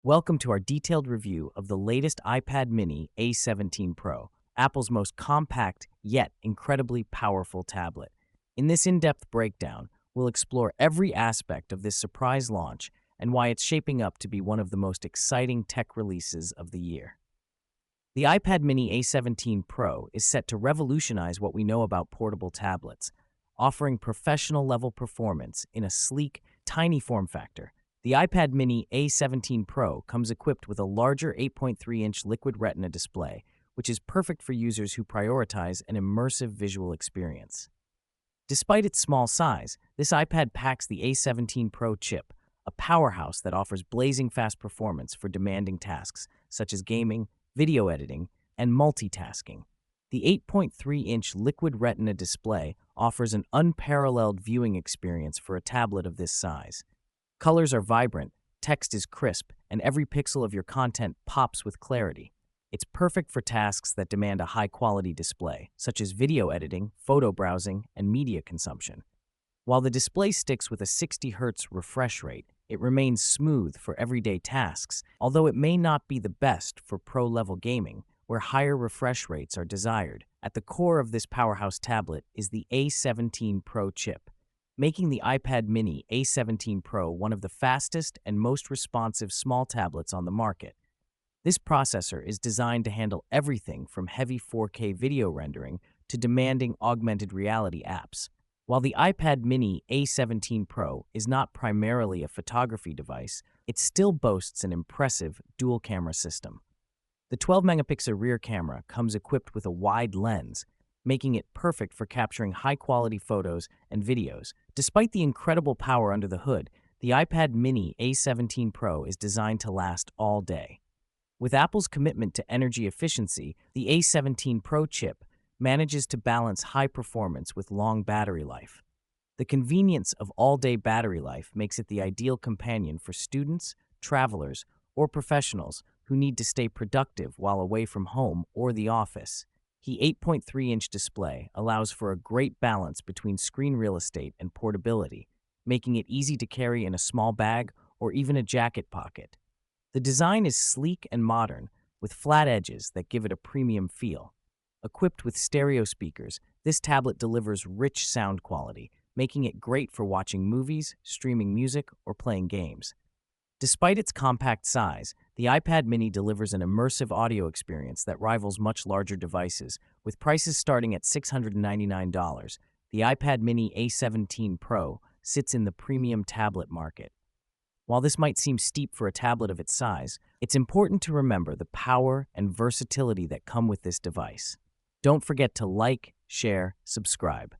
Welcome to our detailed review of the latest iPad Mini A17 Pro, Apple's most compact yet incredibly powerful tablet. In this in-depth breakdown, we'll explore every aspect of this surprise launch and why it's shaping up to be one of the most exciting tech releases of the year. The iPad Mini A17 Pro is set to revolutionize what we know about portable tablets, offering professional-level performance in a sleek, tiny form factor. The iPad Mini A17 Pro comes equipped with a larger 8.3-inch Liquid Retina display, which is perfect for users who prioritize an immersive visual experience. Despite its small size, this iPad packs the A17 Pro chip, a powerhouse that offers blazing fast performance for demanding tasks such as gaming, video editing, and multitasking. The 8.3-inch Liquid Retina display offers an unparalleled viewing experience for a tablet of this size. Colors are vibrant, text is crisp, and every pixel of your content pops with clarity. It's perfect for tasks that demand a high-quality display, such as video editing, photo browsing, and media consumption. While the display sticks with a 60 Hz refresh rate, it remains smooth for everyday tasks, although it may not be the best for pro-level gaming, where higher refresh rates are desired. At the core of this powerhouse tablet is the A17 Pro chip, making the iPad Mini A17 Pro one of the fastest and most responsive small tablets on the market. This processor is designed to handle everything from heavy 4K video rendering to demanding augmented reality apps. While the iPad Mini A17 Pro is not primarily a photography device, it still boasts an impressive dual-camera system. The 12-megapixel rear camera comes equipped with a wide lens, making it perfect for capturing high-quality photos and videos. Despite the incredible power under the hood, the iPad Mini A17 Pro is designed to last all day. With Apple's commitment to energy efficiency, the A17 Pro chip manages to balance high performance with long battery life. The convenience of all-day battery life makes it the ideal companion for students, travelers, or professionals who need to stay productive while away from home or the office. The 8.3-inch display allows for a great balance between screen real estate and portability, making it easy to carry in a small bag or even a jacket pocket. The design is sleek and modern, with flat edges that give it a premium feel. Equipped with stereo speakers, this tablet delivers rich sound quality, making it great for watching movies, streaming music, or playing games. Despite its compact size, the iPad Mini delivers an immersive audio experience that rivals much larger devices, with prices starting at $699. The iPad Mini A17 Pro sits in the premium tablet market. While this might seem steep for a tablet of its size, it's important to remember the power and versatility that come with this device. Don't forget to like, share, subscribe.